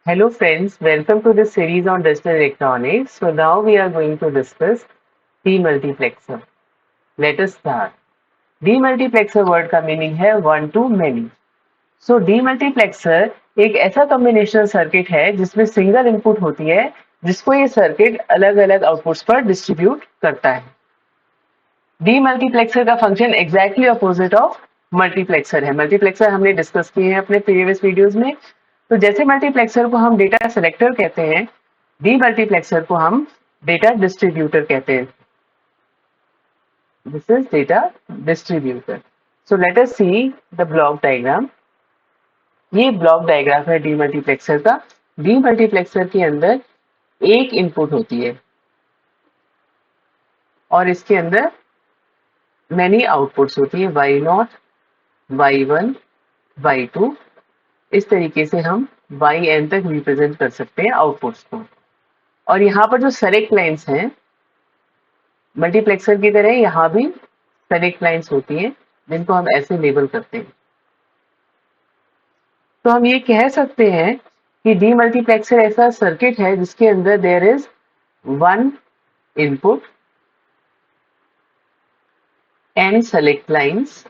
Hello friends, welcome to this series on digital electronics. So now we are going to discuss demultiplexer. Let us start. Demultiplexer word का meaning है one two many. सो demultiplexer एक ऐसा combinational circuit है जिसमें single input होती है जिसको ये सर्किट अलग अलग आउटपुट्स पर डिस्ट्रीब्यूट करता है. डीमल्टीप्लेक्सर का function exactly opposite of multiplexer है. मल्टीप्लेक्सर हमने डिस्कस किए हैं अपने प्रीवियस वीडियोस में. तो जैसे मल्टीप्लेक्सर को हम डेटा सेलेक्टर कहते हैं, डीमल्टीप्लेक्सर को हम डेटा डिस्ट्रीब्यूटर कहते हैं. This is data distributor. So let us see the block diagram. ये ब्लॉक डायग्राम है डीमल्टीप्लेक्सर का. डीमल्टीप्लेक्सर के अंदर एक इनपुट होती है और इसके अंदर मैनी आउटपुट्स होती है, y0, y1, y2. इस तरीके से हम yn तक रिप्रेजेंट कर सकते हैं आउटपुट्स को. और यहाँ पर जो सेलेक्ट लाइंस हैं, मल्टीप्लेक्सर की तरह यहाँ भी सेलेक्ट लाइंस होती हैं जिनको हम ऐसे लेबल करते हैं. तो हम ये कह सकते हैं कि डीमल्टीप्लेक्सर ऐसा सर्किट है जिसके अंदर there is one input and select lines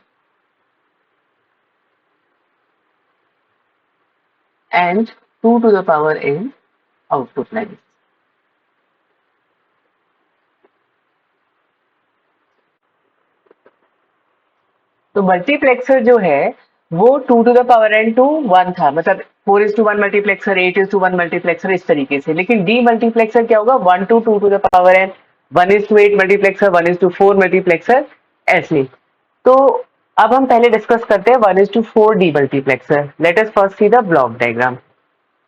and 2 to the power n output lines. तो मल्टीप्लेक्सर जो है वो 2 to the power n to 1 था, मतलब 4:1 मल्टीप्लेक्सर, 8:1 मल्टीप्लेक्सर, इस तरीके से. लेकिन डी मल्टीप्लेक्सर क्या होगा, 1 to 2 to the power n, 1:8 multiplexer, 1:4 multiplexer, ऐसे. तो अब हम पहले डिस्कस करते हैं 1:4 D multiplexer. Let us first see the block diagram.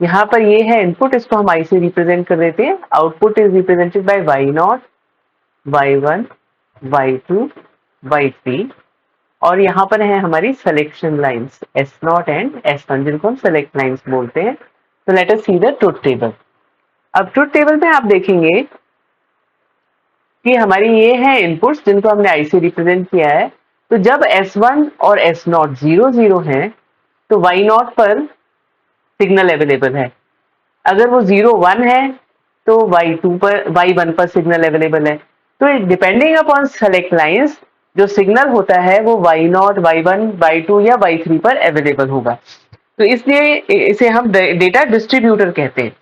यहाँ पर ये है इनपुट, इसको हम आई से रिप्रेजेंट कर देते हैं. Output is represented by y0, y1, y2, y3. और यहाँ पर है हमारी selection lines S0 and S1, जिनको हम सेलेक्ट लाइंस बोलते हैं. तो let us see the truth table. अब ट्रुथ टेबल में आप देखेंगे कि हमारी ये है इनपुट्स जिनको हमने आई से रिप्रेजेंट किया है. तो जब S1 और S0 0 है तो y0 पर सिग्नल अवेलेबल है. अगर वो 0 1 है तो y2 पर, y1 पर सिग्नल अवेलेबल है. तो डिपेंडिंग अपॉन सेलेक्ट लाइंस जो सिग्नल होता है वो y0, y1, y2 या y3 पर अवेलेबल होगा. तो इसलिए इसे हम डेटा डिस्ट्रीब्यूटर कहते हैं.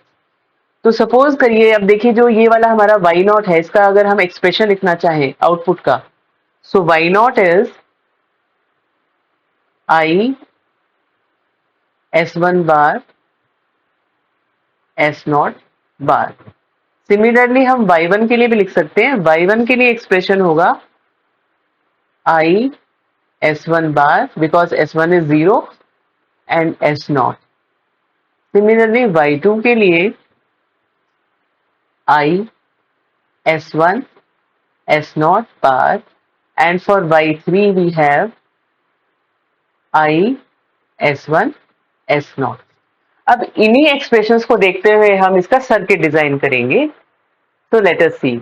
तो सपोज करिए, अब देखिए जो ये वाला हमारा y0 है, इसका अगर हम एक्सप्रेशन लिखना चाहें आउटपुट का, सो y0 is i S1 bar S0 bar. Similarly हम y1 के लिए भी लिख सकते हैं. y1 के लिए एक्सप्रेशन होगा i S1 bar because S1 is 0 and S0. Similarly y2 के लिए i S1 S0 bar and for y3 we have i S1 S0. अब इन्हीं एक्सप्रेशंस को देखते हुए हम इसका सर्किट डिजाइन करेंगे. तो लेट अस सी.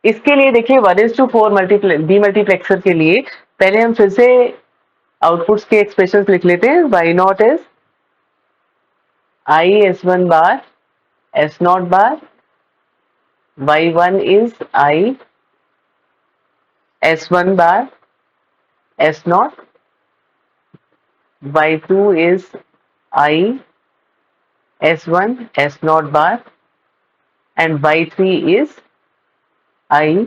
इसके लिए देखिए 1:4 डीमल्टीप्लेक्सर के लिए पहले हम फिर से आउटपुट्स के एक्सप्रेशंस लिख लेते हैं. y0 is i S1 bar S0 bar, y1 is i S1 bar S0, y2 is i S1 S0 bar and y3 is i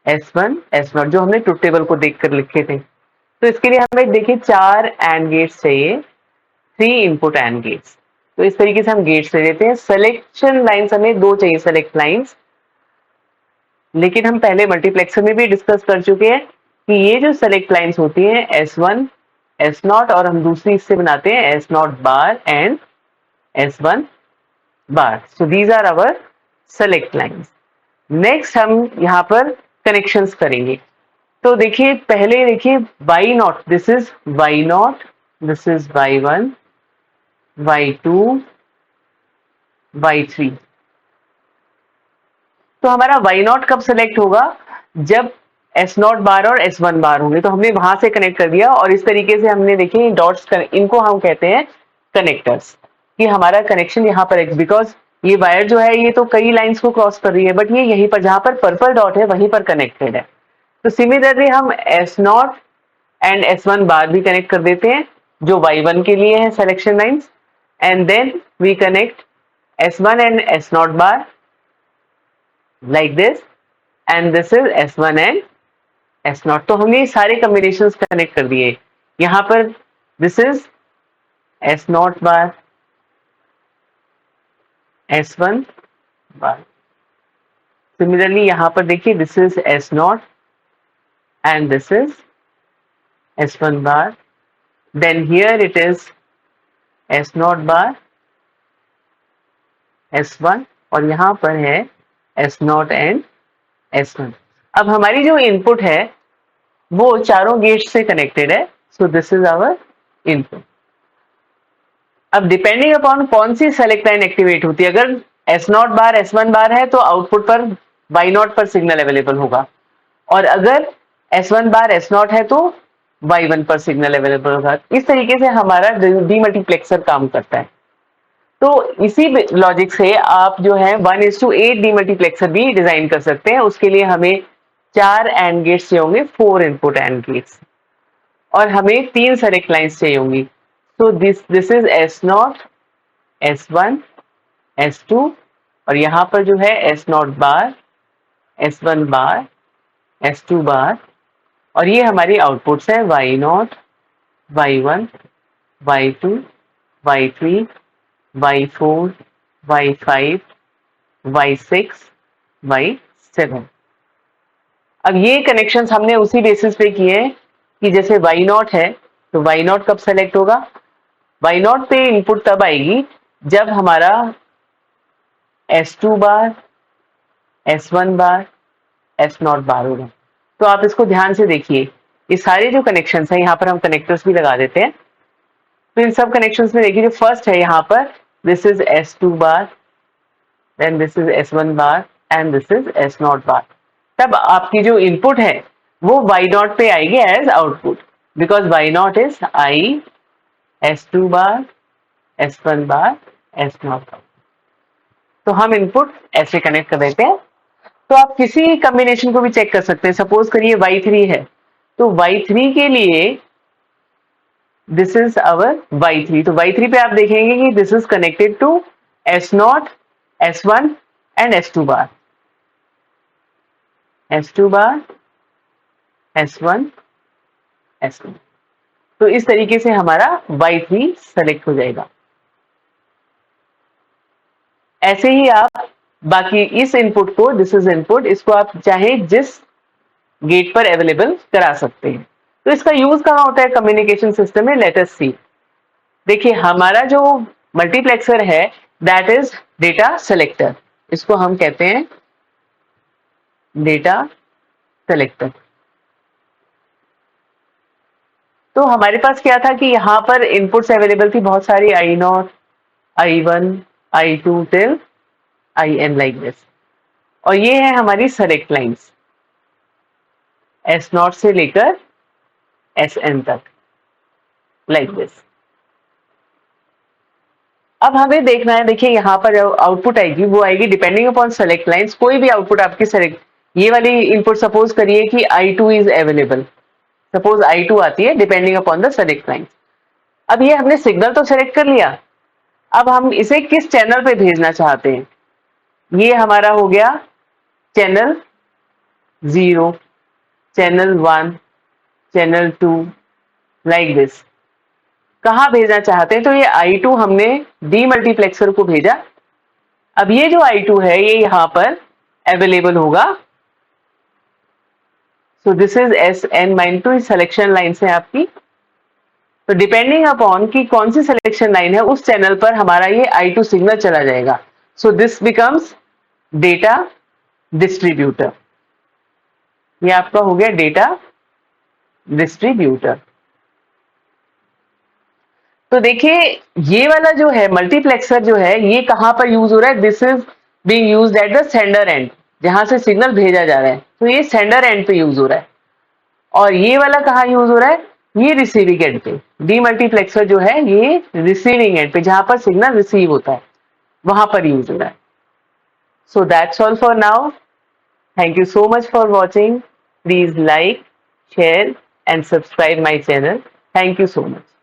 S1 S0, जो हमने ट्रुथ टेबल को देखकर लिखे थे. तो इसके लिए हमें देखिए 4 एंड गेट्स चाहिए, 3 इनपुट एंड गेट्स. तो इस तरीके से हम गेट्स ले लेते हैं. सिलेक्शन लाइंस हमें 2 चाहिए, सेलेक्ट लाइंस. लेकिन हम पहले मल्टीप्लेक्सर में भी डिस्कस कर चुके हैं कि ये जो सेलेक्ट लाइंस होती हैं S1 S0, और हम दूसरी इससे बनाते हैं S0 bar and S1 bar. So these are our select lines. Next हम यहाँ पर कनेक्शंस करेंगे. तो देखिए पहले देखिए y0, this is y0, this is y1, y2, y3. तो हमारा y0 कब सेलेक्ट होगा, जब S0 बार और S1 बार होंगे. तो हमने वहां से कनेक्ट कर दिया और इस तरीके से हमने देखिए डॉट्स, इनको हम कहते हैं कनेक्टर्स. कि हमारा कनेक्शन यहाँ पर है, बिकॉज ये वायर जो है ये तो कई लाइंस को क्रॉस कर रही है, बट ये यहीं पर जहां पर पर्पल डॉट है वहीं पर कनेक्टेड है। तो सिमिलरली हम S0 एंड S1 बार भी कनेक्ट कर देते हैं, जो Y1 के लिए है selection lines, and then we connect S1 and S0 bar like this, and this is S1 and S0। तो हमने सारे कॉम्बिनेशन कनेक्ट कर दिए। यहाँ पर this is S0 bar, S1 bar. Similarly यहाँ पर देखिए this is S0 and this is S1 bar, then here it is S0 bar, S1, और यहाँ पर है S0 एंड S1। अब हमारी जो इनपुट है वो चारों गेट्स से कनेक्टेड है, so this is our input. अब डिपेंडिंग अपॉन कौन सी सेलेक्ट लाइन एक्टिवेट होती है, अगर S0 बार S1 बार है तो आउटपुट पर Y0 पर सिग्नल अवेलेबल होगा, और अगर S1 बार S0 है तो Y1 पर सिग्नल अवेलेबल होगा। इस तरीके से हमारा डीमल्टीप्लेक्सर काम करता है। तो इसी लॉजिक से आप जो है 1:8 डीमल्टीप्लेक्सर भी डिजाइन कर सकते हैं। उसके लिए हमें 4 एंड गेट्स चाहिए होंगे, 4 इनपुट एंड गेट्स, और हमें 3 सेलेक्ट लाइंस चाहिए होंगी। तो this is S0, S1, S2, और यहाँ पर जो है S0 बार, S1 बार, S2 बार, और ये हमारी आउटपुट्स है Y0, Y1, Y2, Y3, Y4, Y5, Y6, Y7। अब ये कनेक्शंस हमने उसी बेसिस पे किए हैं कि जैसे Y0 है तो Y0 कब सेलेक्ट होगा, Y0 पे इनपुट तब आएगी जब हमारा S2 bar, S1 bar, S0 बार होगा। तो आप इसको ध्यान से देखिए, ये सारे जो कनेक्शंस हैं यहाँ पर हम कनेक्टर्स भी लगा देते हैं। तो इन सब कनेक्शंस में देखिए जो फर्स्ट है यहाँ पर this is S2 bar, then this is S1 bar and this is S0 bar. तब आपकी जो इनपुट है वो Y0 पे आएगी as output, because Y0 is I, S2 bar, S1 bar, S0 bar. तो हम इनपुट ऐसे कनेक्ट कर देते हैं। तो आप किसी कॉम्बिनेशन को भी चेक कर सकते हैं। सपोज करिए Y3 है, तो Y3 के लिए दिस इज अवर Y3। तो Y3 पे आप देखेंगे कि this is connected to S0, S1 and S2 bar, S2 bar, S1, S2। तो इस तरीके से हमारा Y3 सेलेक्ट हो जाएगा। ऐसे ही आप बाकी इस इनपुट को, दिस इज इनपुट, इसको आप चाहे जिस गेट पर अवेलेबल करा सकते हैं। तो इसका यूज कहाँ होता है कम्युनिकेशन सिस्टम में, लेट अस सी। देखिए हमारा जो मल्टीप्लेक्सर है दैट इज डेटा सेलेक्टर, इसको हम कहते हैं डेटा सेलेक्टर। तो हमारे पास क्या था कि यहाँ पर इनपुट्स अवेलेबल थी बहुत सारी, I0, I1, I2 till IN like this, और ये है हमारी सेलेक्ट लाइंस S0 से लेकर SN तक लाइक दिस। अब हमें देखना है, देखिए यहाँ पर जो आउटपुट आएगी वो आएगी डिपेंडिंग अपॉन सेलेक्ट लाइंस। कोई भी आउटपुट आपकी सेलेक्ट, ये वाली इनपुट सपोज करिए कि I2 is available, suppose I2 आती है depending upon the select lines. अब ये हमने सिग्नल तो सेलेक्ट कर लिया, अब हम इसे किस चैनल पे भेजना चाहते हैं। ये हमारा हो गया channel 0, channel 1, channel 2 like this. कहाँ भेजना चाहते हैं, तो ये I2 हमने डीमल्टीप्लेक्सर को भेजा। अब ये जो I2 है ये यहाँ पर अवेलेबल होगा। सो this is SN-2 selection line है आपकी। तो डिपेंडिंग अपॉन कि कौन सी सिलेक्शन लाइन है उस चैनल पर हमारा ये I2 सिग्नल चला जाएगा। So this becomes data distributor. ये आपका हो गया डेटा डिस्ट्रीब्यूटर। तो देखिए ये वाला जो है मल्टीप्लेक्सर जो है ये कहां पर यूज हो रहा है, this is being used at the sender and, जहां से सिग्नल भेजा जा रहा है। तो ये सेंडर एंड पे यूज हो रहा है। और ये वाला कहां यूज हो रहा है, ये रिसीविंग एंड पे, डीमल्टीप्लेक्सर जो है ये रिसीविंग एंड पे, जहां पर सिग्नल रिसीव होता है वहां पर यूज हो रहा है. So that's all for now. Thank you so much for watching. Please like, share and subscribe my channel. Thank you so much.